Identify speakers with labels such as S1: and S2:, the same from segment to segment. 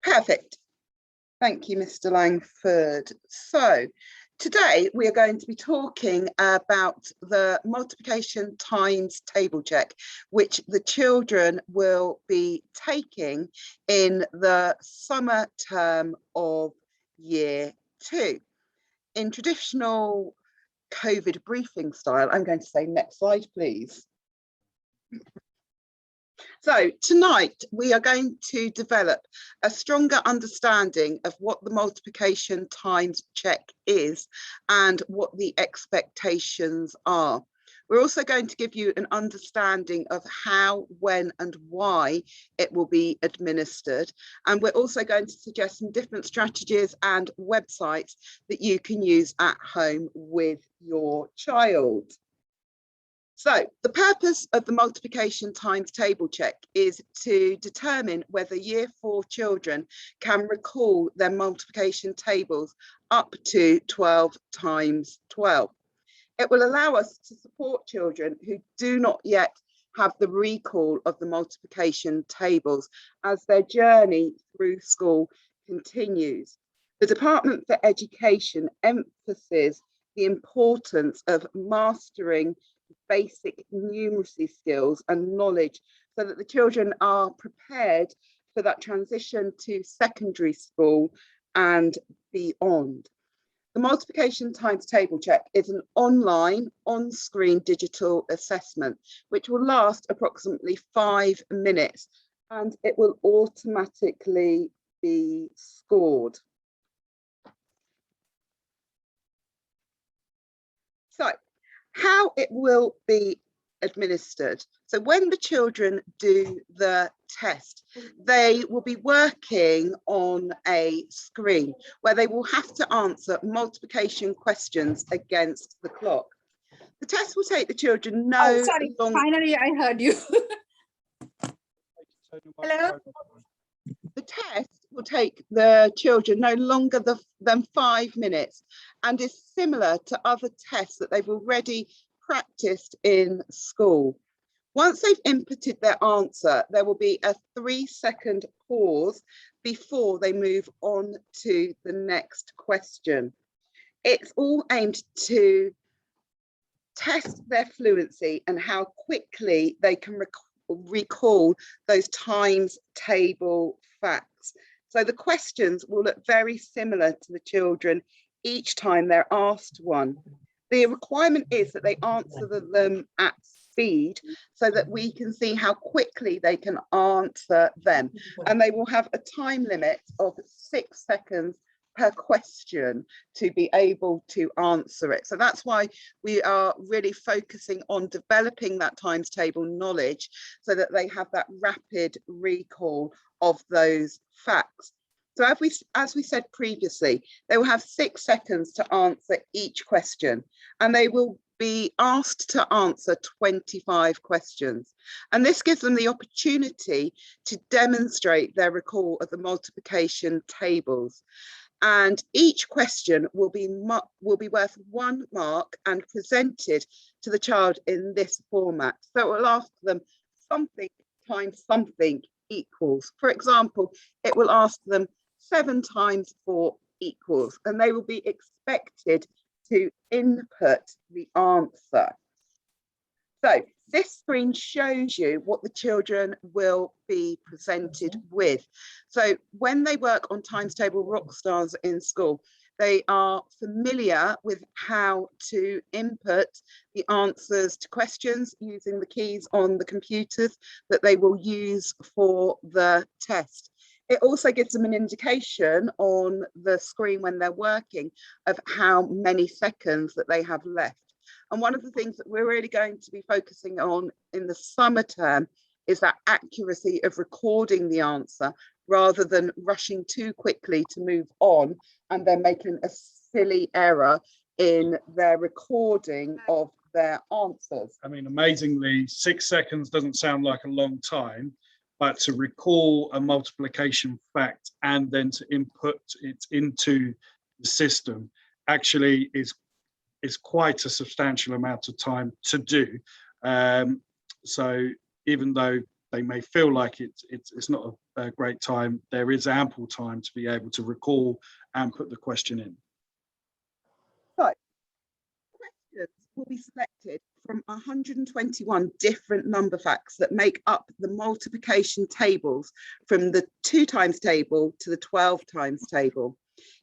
S1: Perfect. Thank you, Mr. Langford. So today we are going to be talking about the multiplication times table check, which the children will be taking in the summer term of year 2. In traditional COVID briefing style, I'm going to say next slide, please. So tonight we are going to develop a stronger understanding of what the multiplication times check is and what the expectations are. We're also going to give you an understanding of how, when and why it will be administered. And we're also going to suggest some different strategies and websites that you can use at home with your child. So the purpose of the multiplication times table check is to determine whether year 4 children can recall their multiplication tables up to 12 times 12. It will allow us to support children who do not yet have the recall of the multiplication tables as their journey through school continues. The Department for Education emphasizes the importance of mastering basic numeracy skills and knowledge so that the children are prepared for that transition to secondary school and beyond. The multiplication times table check is an online, on-screen digital assessment, which will last approximately 5 minutes, and it will automatically be scored. So, how it will be administered. So when the children do the test, they will be working on a screen where they will have to answer multiplication questions against the clock. The test will take the children
S2: Finally, I heard you. Hello?
S1: The test will take the children no longer than 5 minutes and is similar to other tests that they've already practiced in school. Once they've inputted their answer, there will be a 3-second pause before they move on to the next question. It's all aimed to test their fluency and how quickly they can recall those times table facts. So the questions will look very similar to the children each time they're asked one. The requirement is that they answer them at speed so that we can see how quickly they can answer them. And they will have a time limit of 6 seconds per question to be able to answer it. So that's why we are really focusing on developing that times table knowledge so that they have that rapid recall of those facts. So as we said previously, they will have 6 seconds to answer each question, and they will be asked to answer 25 questions. And this gives them the opportunity to demonstrate their recall of the multiplication tables. And each question will be worth 1 mark and presented to the child in this format. So it will ask them something times something equals. For example, it will ask them 7 times 4 equals, and they will be expected to input the answer. So this screen shows you what the children will be presented with. So when they work on times table rockstars in school, they are familiar with how to input the answers to questions using the keys on the computers that they will use for the test. It also gives them an indication on the screen when they're working of how many seconds that they have left. And one of the things that we're really going to be focusing on in the summer term is that accuracy of recording the answer rather than rushing too quickly to move on and then making a silly error in their recording of their answers.
S3: I mean, amazingly, 6 seconds doesn't sound like a long time, but to recall a multiplication fact and then to input it into the system actually is quite a substantial amount of time to do. So even though they may feel like it's not a great time, there is ample time to be able to recall and put the question in.
S1: So, questions will be selected from 121 different number facts that make up the multiplication tables from the 2 times table to the 12 times table.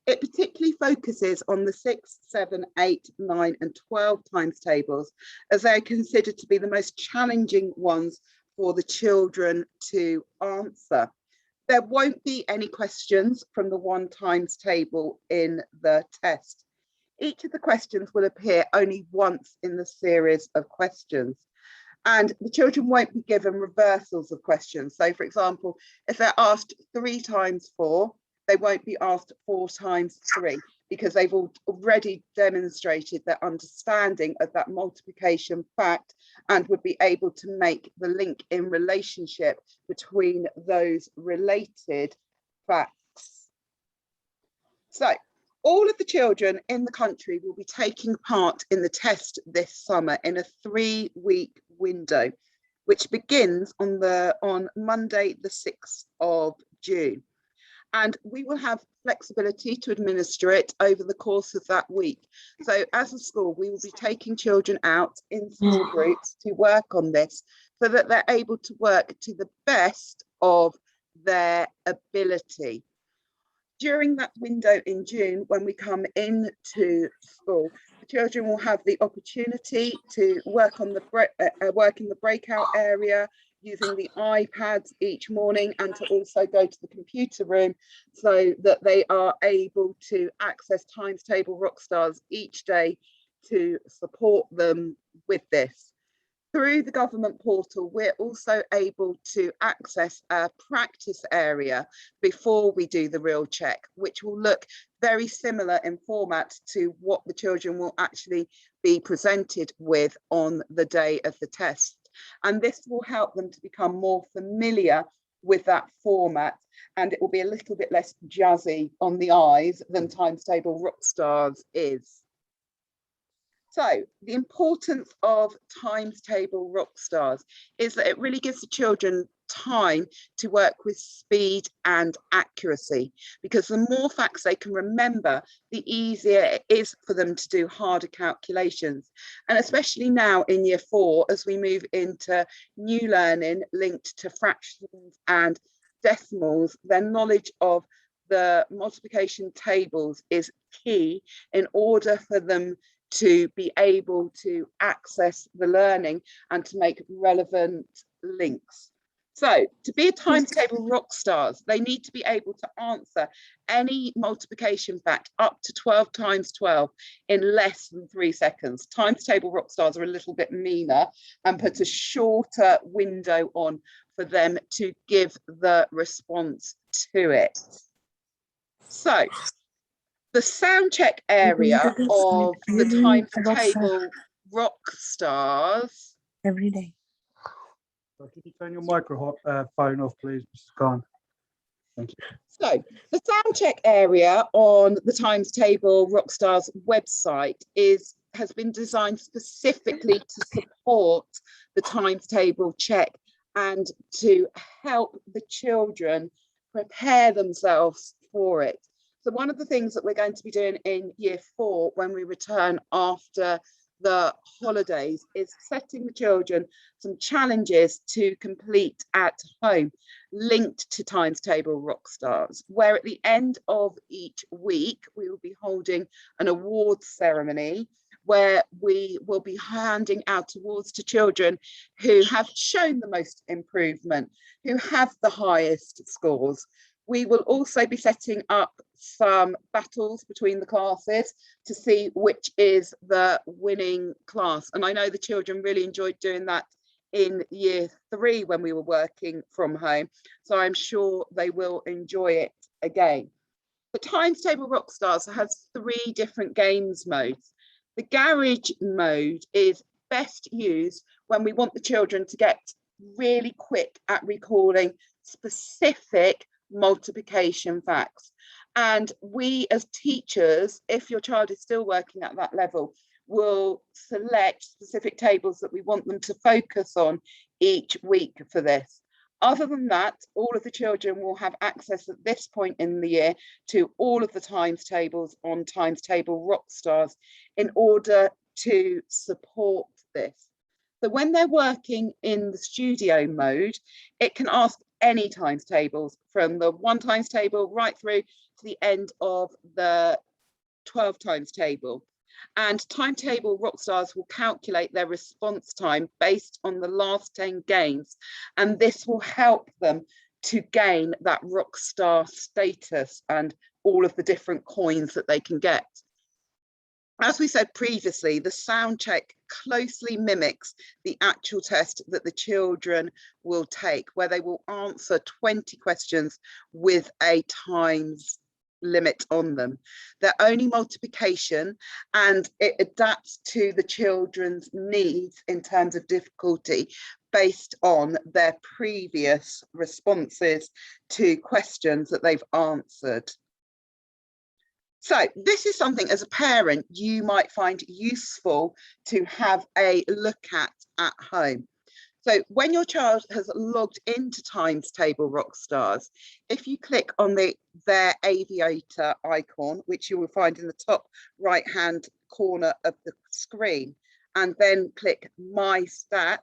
S1: It particularly focuses on the 6, 7, 8, 9 and 12 times tables, as they are considered to be the most challenging ones for the children to answer. There won't be any questions from the 1 times table in the test. Each of the questions will appear only once in the series of questions, and the children won't be given reversals of questions. So, for example, if they're asked 3 times 4, they won't be asked 4 times 3, because they've already demonstrated their understanding of that multiplication fact and would be able to make the link in relationship between those related facts. So, all of the children in the country will be taking part in the test this summer in a 3-week window, which begins on Monday, the 6th of June. And we will have flexibility to administer it over the course of that week. So as a school, we will be taking children out in small groups to work on this so that they're able to work to the best of their ability. During that window in June, when we come into school, the children will have the opportunity to work on work in the breakout area, using the iPads each morning, and to also go to the computer room so that they are able to access Times Table Rockstars each day to support them with this. Through the government portal, we're also able to access a practice area before we do the real check, which will look very similar in format to what the children will actually be presented with on the day of the test. And this will help them to become more familiar with that format, and it will be a little bit less jazzy on the eyes than Times Table Rockstars is. So the importance of Times Table Rockstars is that it really gives the children time to work with speed and accuracy, because the more facts they can remember, the easier it is for them to do harder calculations. And especially now in year 4, as we move into new learning linked to fractions and decimals, their knowledge of the multiplication tables is key in order for them to be able to access the learning and to make relevant links. So to be a Times Table Rockstars, they need to be able to answer any multiplication fact up to 12 times 12 in less than 3 seconds. Times Table Rockstars are a little bit meaner and put a shorter window on for them to give the response to it. So the Soundcheck area of the Times Table Rockstars.
S2: Every day.
S3: Could you turn your microphone off, please, Mrs. Khan? Thank you.
S1: So the Soundcheck area on the Times Table Rockstars website has been designed specifically to support the Times Table check and to help the children prepare themselves for it. So one of the things that we're going to be doing in year 4 when we return after the holidays is setting the children some challenges to complete at home linked to Times Table Rockstars, where at the end of each week we will be holding an awards ceremony where we will be handing out awards to children who have shown the most improvement, who have the highest scores. We will also be setting up some battles between the classes to see which is the winning class. And I know the children really enjoyed doing that in year 3 when we were working from home. So I'm sure they will enjoy it again. The Times Table Rockstars has 3 different games modes. The garage mode is best used when we want the children to get really quick at recalling specific multiplication facts. And we as teachers, if your child is still working at that level, will select specific tables that we want them to focus on each week for this. Other than that, all of the children will have access at this point in the year to all of the times tables on Times Table Rockstars in order to support this. So when they're working in the studio mode, it can ask any times tables from the 1 times table right through to the end of the 12 times table. And Timetable Rockstars will calculate their response time based on the last 10 games. And this will help them to gain that rockstar status and all of the different coins that they can get. As we said previously, the Soundcheck closely mimics the actual test that the children will take, where they will answer 20 questions with a times limit on them. They're only multiplication, and it adapts to the children's needs in terms of difficulty based on their previous responses to questions that they've answered. So this is something as a parent you might find useful to have a look at home. So when your child has logged into Times Table Rockstars, if you click on their aviator icon, which you will find in the top right hand corner of the screen, and then click My Stats,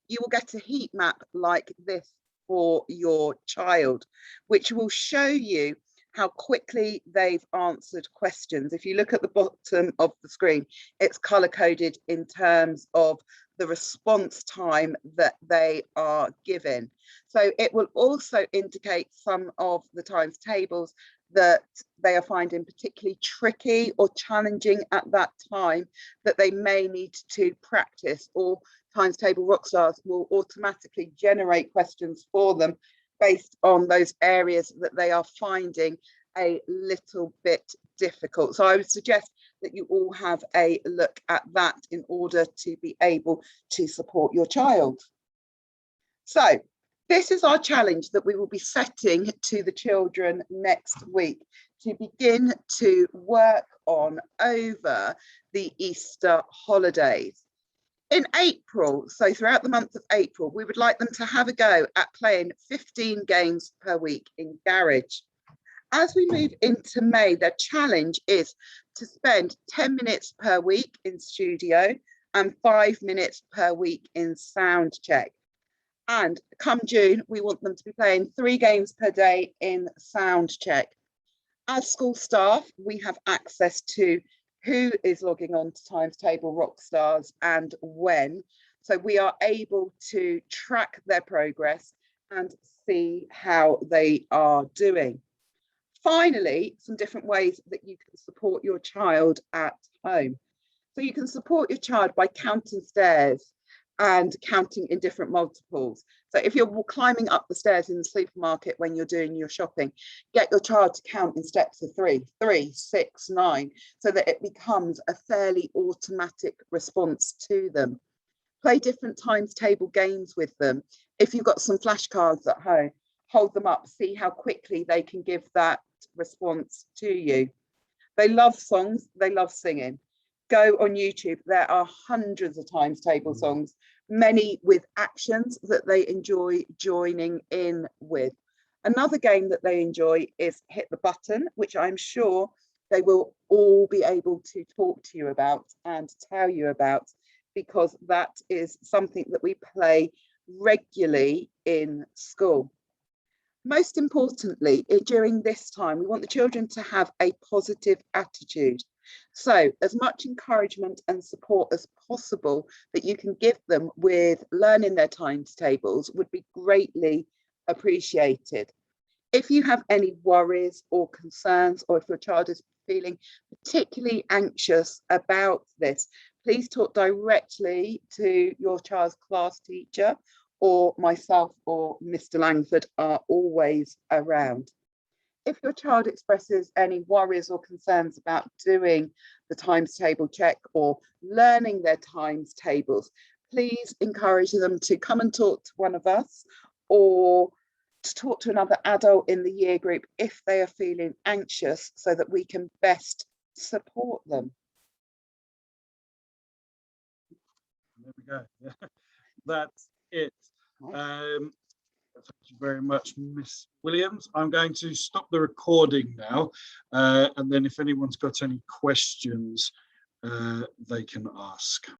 S1: you will get a heat map like this for your child, which will show you how quickly they've answered questions. If you look at the bottom of the screen, it's color coded in terms of the response time that they are given. So it will also indicate some of the times tables that they are finding particularly tricky or challenging at that time that they may need to practice, or Times Table Rockstars will automatically generate questions for them based on those areas that they are finding a little bit difficult. So I would suggest that you all have a look at that in order to be able to support your child. So this is our challenge that we will be setting to the children next week to begin to work on over the Easter holidays. In April, so throughout the month of April, we would like them to have a go at playing 15 games per week in Garage. As we move into May, their challenge is to spend 10 minutes per week in studio and 5 minutes per week in Soundcheck. And come June, we want them to be playing 3 games per day in Soundcheck. As school staff, we have access to who is logging on to Times Table Rockstars and when. So we are able to track their progress and see how they are doing. Finally, some different ways that you can support your child at home. So you can support your child by counting stairs and counting in different multiples. So if you're climbing up the stairs in the supermarket when you're doing your shopping, get your child to count in steps of 3, 6, 9, so that it becomes a fairly automatic response to them. Play different times table games with them. If you've got some flashcards at home, hold them up, see how quickly they can give that response to you. They love songs, they love singing. Go on YouTube, there are hundreds of times table songs, many with actions that they enjoy joining in with. Another game that they enjoy is Hit the Button, which I'm sure they will all be able to talk to you about and tell you about, because that is something that we play regularly in school. Most importantly, during this time, we want the children to have a positive attitude. So as much encouragement and support as possible that you can give them with learning their times tables would be greatly appreciated. If you have any worries or concerns, or if your child is feeling particularly anxious about this, please talk directly to your child's class teacher, or myself or Mr. Langford are always around. If your child expresses any worries or concerns about doing the times table check or learning their times tables, please encourage them to come and talk to one of us, or to talk to another adult in the year group if they are feeling anxious, so that we can best support them.
S3: There we go. That's it. Thank you very much, Miss Williams. I'm going to stop the recording now, and then if anyone's got any questions, they can ask.